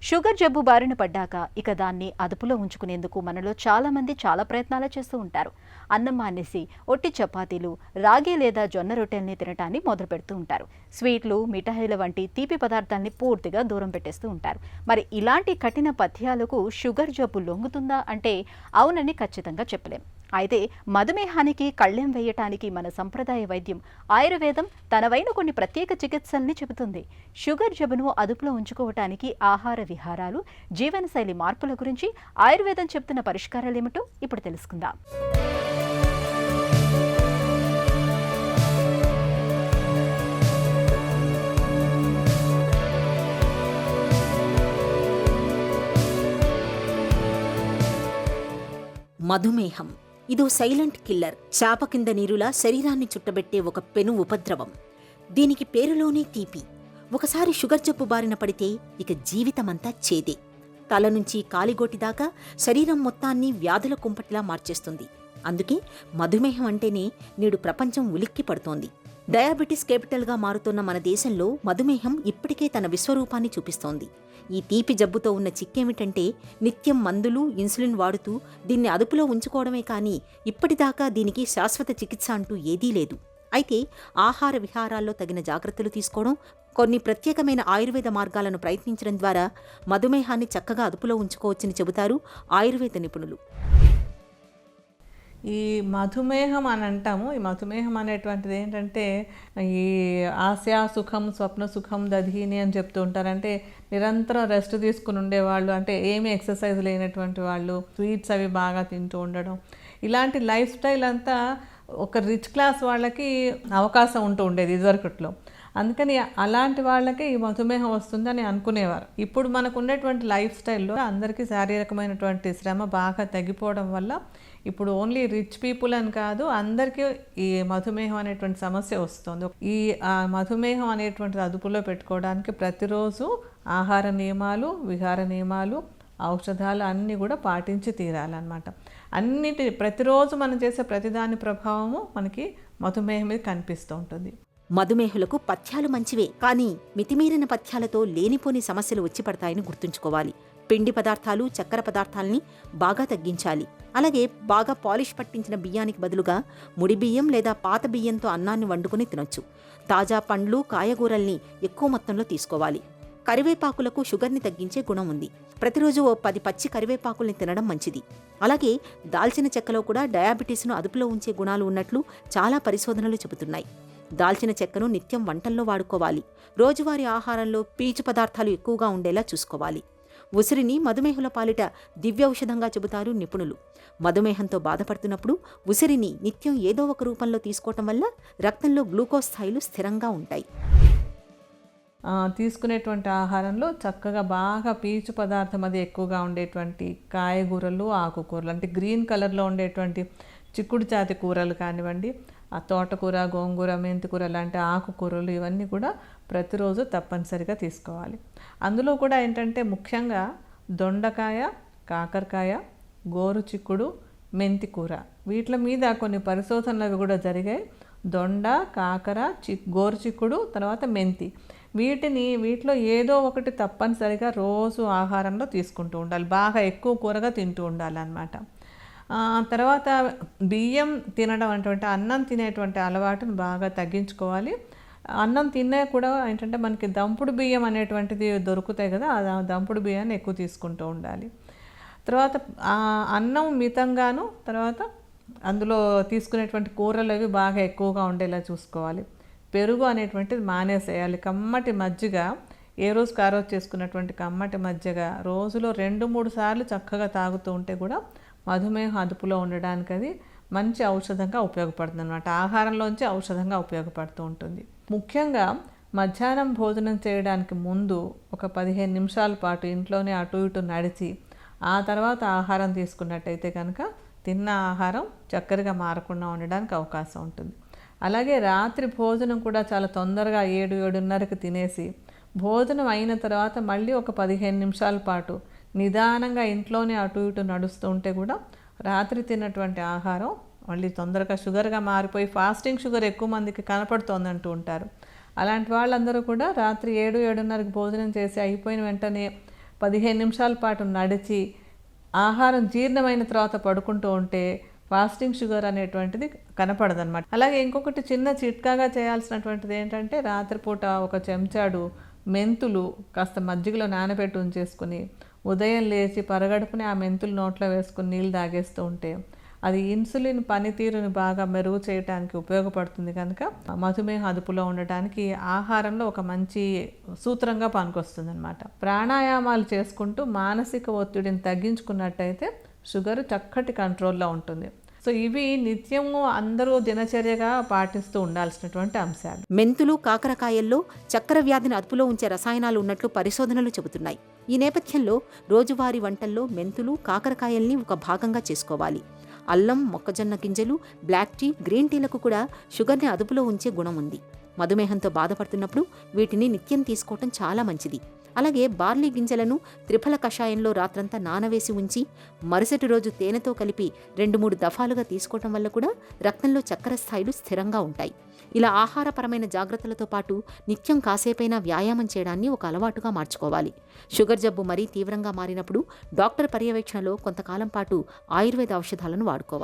Sugar జబ్బు బారిన పడ్డాక ఇక దాన్ని అదుపులో ఉంచుకునేందుకు మనలో చాలా మంది చాలా ప్రయత్నాలు చేస్తూ ఉంటారు. అన్నం మానేసి ఒట్టి చపాతీలు, రాగి లేదా జొన్న రొట్టెల్ని తినటాన్ని మొదలు పెడుతూ ఉంటారు. స్వీట్లు, మిఠాయిల వంటి తీపి పదార్థాలని పూర్తిగా దూరం పెట్టేస్తూ ఉంటారు. మరి ఇలాంటి కఠిన పథ్యాలకు షుగర్ జబ్బు లొంగుతుందా అంటే అవునని ఖచ్చితంగా చెప్పలేం. అయితే మధుమేహానికి కళ్ళెం వేయటానికి మన సంప్రదాయ వైద్యం ఆయుర్వేదం తనవైన కొన్ని ప్రత్యేక చికిత్సల్ని చెబుతుంది. షుగర్ జబ్బును అదుపులో ఉంచుకోవటానికి ఆహార విహారాలు, జీవనశైలి మార్పుల గురించి ఆయుర్వేదం చెబుతున్న పరిష్కారాలేమిటో ఇప్పుడు తెలుసుకుందాం. మధుమేహం ఇదో సైలెంట్ కిల్లర్. చాప కింద నీరులా శరీరాన్ని చుట్టబెట్టే ఒక పెను ఉపద్రవం. దీనికి పేరులోనే తీపి. ఒకసారి షుగర్ జబ్బు బారిన పడితే ఇక జీవితమంతా చేదే. తల నుంచి కాలిగోటిదాకా శరీరం మొత్తాన్ని వ్యాధుల కుంపటిలా మార్చేస్తుంది. అందుకే మధుమేహం అంటేనే నేడు ప్రపంచం ఉలిక్కి పడుతోంది. డయాబెటిస్ కేపిటల్గా మారుతున్న మన దేశంలో మధుమేహం ఇప్పటికే తన విశ్వరూపాన్ని చూపిస్తోంది. ఈ తీపి జబ్బుతో ఉన్న చిక్కేమిటంటే నిత్యం మందులు, ఇన్సులిన్ వాడుతూ దీన్ని అదుపులో ఉంచుకోవడమే కానీ ఇప్పటిదాకా దీనికి శాశ్వత చికిత్స అంటూ ఏదీ లేదు. అయితే ఆహార విహారాల్లో తగిన జాగ్రత్తలు తీసుకోవడం, కొన్ని ప్రత్యేకమైన ఆయుర్వేద మార్గాలను ప్రయత్నించడం ద్వారా మధుమేహాన్ని చక్కగా అదుపులో ఉంచుకోవచ్చని చెబుతారు ఆయుర్వేద నిపుణులు. ఈ మధుమేహం అని అంటాము. ఈ మధుమేహం అనేటువంటిది ఏంటంటే ఈ ఆశా సుఖం స్వప్న సుఖం దధీని అని చెప్తూ ఉంటారు. అంటే నిరంతరం రెస్ట్ తీసుకుని ఉండేవాళ్ళు, అంటే ఏమీ ఎక్సర్సైజ్ లేనటువంటి వాళ్ళు, స్వీట్స్ అవి బాగా తింటూ ఉండడం, ఇలాంటి లైఫ్ స్టైల్ అంతా ఒక రిచ్ క్లాస్ వాళ్ళకి అవకాశం ఉంటూ ఉండేది ఇదివరకట్లో. అందుకని అలాంటి వాళ్ళకే ఈ మధుమేహం వస్తుందని అనుకునేవారు. ఇప్పుడు మనకు ఉండేటువంటి లైఫ్ స్టైల్లో అందరికీ శారీరకమైనటువంటి శ్రమ బాగా తగ్గిపోవడం వల్ల ఇప్పుడు ఓన్లీ రిచ్ పీపుల్ అని కాదు, అందరికీ ఈ మధుమేహం అనేటువంటి సమస్య వస్తుంది. ఈ మధుమేహం అనేటువంటిది అదుపులో పెట్టుకోవడానికి ప్రతిరోజు ఆహార నియమాలు, విహార నియమాలు, ఔషధాలు అన్నీ కూడా పాటించి తీరాలన్నమాట. ప్రతిరోజు మనం చేసే ప్రతిదాని ప్రభావము మనకి మధుమేహం మీద కనిపిస్తూ ఉంటుంది. మధుమేహులకు పథ్యాలు మంచివే, కానీ మితిమీరిన పథ్యాలతో లేనిపోని సమస్యలు వచ్చి పడతాయని గుర్తుంచుకోవాలి. పిండి పదార్థాలు, చక్కెర పదార్థాలని బాగా తగ్గించాలి. అలాగే బాగా పాలిష్ పట్టించిన బియ్యానికి బదులుగా ముడి బియ్యం లేదా పాత బియ్యంతో అన్నాన్ని వండుకుని తినొచ్చు. తాజా పండ్లు, కాయగూరల్ని ఎక్కువ మొత్తంలో తీసుకోవాలి. కరివేపాకులకు షుగర్ని తగ్గించే గుణం ఉంది. ప్రతిరోజు ఓ 10 పచ్చి కరివేపాకుల్ని తినడం మంచిది. అలాగే దాల్చిన చెక్కలో కూడా డయాబెటీస్ను అదుపులో ఉంచే గుణాలు ఉన్నట్లు చాలా పరిశోధనలు చెబుతున్నాయి. దాల్చిన చెక్కను నిత్యం వంటల్లో వాడుకోవాలి. రోజువారీ ఆహారంలో పీచు పదార్థాలు ఎక్కువగా ఉండేలా చూసుకోవాలి. ఉసిరిని మధుమేహుల పాలిట దివ్యౌషధంగా చెబుతారు నిపుణులు. మధుమేహంతో బాధపడుతున్నప్పుడు ఉసిరిని నిత్యం ఏదో ఒక రూపంలో తీసుకోవటం వల్ల రక్తంలో గ్లూకోజ్ స్థాయిలు స్థిరంగా ఉంటాయి. తీసుకునేటువంటి ఆహారంలో చక్కగా బాగా పీచు పదార్థం అది ఎక్కువగా ఉండేటువంటి కాయగూరలు, ఆకుకూరలు, అంటే గ్రీన్ కలర్లో ఉండేటువంటి చిక్కుడు జాతి కూరలు కానివ్వండి, ఆ తోటకూర, గోంగూర, మెంతికూర లాంటి ఆకుకూరలు, ఇవన్నీ కూడా ప్రతిరోజు తప్పనిసరిగా తీసుకోవాలి. అందులో కూడా ఏంటంటే ముఖ్యంగా దొండకాయ, కాకరకాయ, గోరు చిక్కుడు, మెంతికూర, వీటి మీద కొన్ని పరిశోధనలు కూడా జరిగాయి. దొండ, కాకర, గోరు చిక్కుడు, తర్వాత మెంతి, వీటిలో ఏదో ఒకటి తప్పనిసరిగా రోజు ఆహారంలో తీసుకుంటూ ఉండాలి. బాగా ఎక్కువ కూరగా తింటూ ఉండాలన్నమాట. తర్వాత బియ్యం తినడం అంటే అన్నం తినేటువంటి అలవాటును బాగా తగ్గించుకోవాలి. అన్నం తిన్నా కూడా ఏంటంటే మనకి దంపుడు బియ్యం అనేటువంటిది దొరుకుతాయి కదా, ఆ దంపుడు బియ్యాన్ని ఎక్కువ తీసుకుంటూ ఉండాలి. తర్వాత అన్నం మితంగాను, తర్వాత అందులో తీసుకునేటువంటి కూరలు అవి బాగా ఎక్కువగా ఉండేలా చూసుకోవాలి. పెరుగు అనేటువంటిది మానేసేయాలి. కమ్మటి మజ్జిగ, ఏ రోజుకి ఆ రోజు చేసుకున్నటువంటి కమ్మటి మజ్జిగ రోజులో 2-3 సార్లు చక్కగా తాగుతూ ఉంటే కూడా మధుమేహం అదుపులో ఉండడానికి అది మంచి ఔషధంగా ఉపయోగపడుతుంది అన్నమాట. ఆహారంలోంచి ఔషధంగా ఉపయోగపడుతూ ఉంటుంది. ముఖ్యంగా మధ్యాహ్నం భోజనం చేయడానికి ముందు ఒక 15 నిమిషాల పాటు ఇంట్లోనే అటు ఇటు నడిచి ఆ తర్వాత ఆహారం తీసుకున్నట్టయితే కనుక తిన్న ఆహారం చక్కరగా మారకుండా ఉండడానికి అవకాశం ఉంటుంది. అలాగే రాత్రి భోజనం కూడా చాలా తొందరగా 7-7:30కి తినేసి భోజనం అయిన తర్వాత మళ్ళీ ఒక 15 నిమిషాల పాటు నిదానంగా ఇంట్లోనే అటు ఇటు నడుస్తూ ఉంటే కూడా రాత్రి తిన్నటువంటి ఆహారం మళ్ళీ తొందరగా షుగర్గా మారిపోయి ఫాస్టింగ్ షుగర్ ఎక్కువ మందికి కనపడుతోందంటూ ఉంటారు. అలాంటి వాళ్ళందరూ కూడా రాత్రి 7-7:30కి భోజనం చేసి అయిపోయిన వెంటనే 15 నిమిషాల పాటు నడిచి ఆహారం జీర్ణమైన తర్వాత పడుకుంటూ ఉంటే ఫాస్టింగ్ షుగర్ అనేటువంటిది కనపడదన్నమాట. అలాగే ఇంకొకటి చిన్న చిట్కాగా చేయాల్సినటువంటిది ఏంటంటే రాత్రిపూట ఒక చెంచాడు మెంతులు కాస్త మజ్జిగలో నానబెట్టి ఉంచేసుకుని ఉదయం లేచి పరగడుపుని ఆ మెంతులు నోట్లో వేసుకుని నీళ్ళు తాగేస్తూ ఉంటే అది ఇన్సులిన్ పనితీరుని బాగా మెరుగు చేయడానికి ఉపయోగపడుతుంది. కనుక మధుమేహ అదుపులో ఉండటానికి ఆహారంలో ఒక మంచి సూత్రంగా పనికొస్తుంది అనమాట. ప్రాణాయామాలు చేసుకుంటూ మానసిక ఒత్తిడిని తగ్గించుకున్నట్టయితే షుగర్ చక్కటి కంట్రోల్లో ఉంటుంది. సో ఇవి నిత్యము అందరూ దినచర్యగా పాటిస్తూ ఉండాల్సినటువంటి అంశాలు. మెంతులు, కాకరకాయల్లో చక్కెర వ్యాధిని అదుపులో ఉంచే రసాయనాలు ఉన్నట్లు పరిశోధనలు చెబుతున్నాయి. ఈ నేపథ్యంలో రోజువారీ వంటల్లో మెంతులు, కాకరకాయల్ని ఒక భాగంగా చేసుకోవాలి. అల్లం, మొక్కజొన్న గింజలు, బ్లాక్ టీ, గ్రీన్ టీలకు కూడా షుగర్ని అదుపులో ఉంచే గుణం ఉంది. మధుమేహంతో బాధపడుతున్నప్పుడు వీటిని నిత్యం తీసుకోవటం చాలా మంచిది. అలాగే బార్లీ గింజలను త్రిఫల కషాయంలో రాత్రంతా నానవేసి ఉంచి మరుసటి రోజు తేనెతో కలిపి 2-3 దఫాలుగా తీసుకోవటం వల్ల కూడా రక్తంలో చక్కెర స్థాయిలు స్థిరంగా ఉంటాయి. ఇలా ఆహారపరమైన జాగ్రత్తలతో పాటు నిత్యం కాసేపైనా వ్యాయామం చేయడాన్ని ఒక అలవాటుగా మార్చుకోవాలి. షుగర్ జబ్బు మరీ తీవ్రంగా మారినప్పుడు డాక్టర్ పర్యవేక్షణలో కొంతకాలం పాటు ఆయుర్వేద ఔషధాలను వాడుకోవాలి.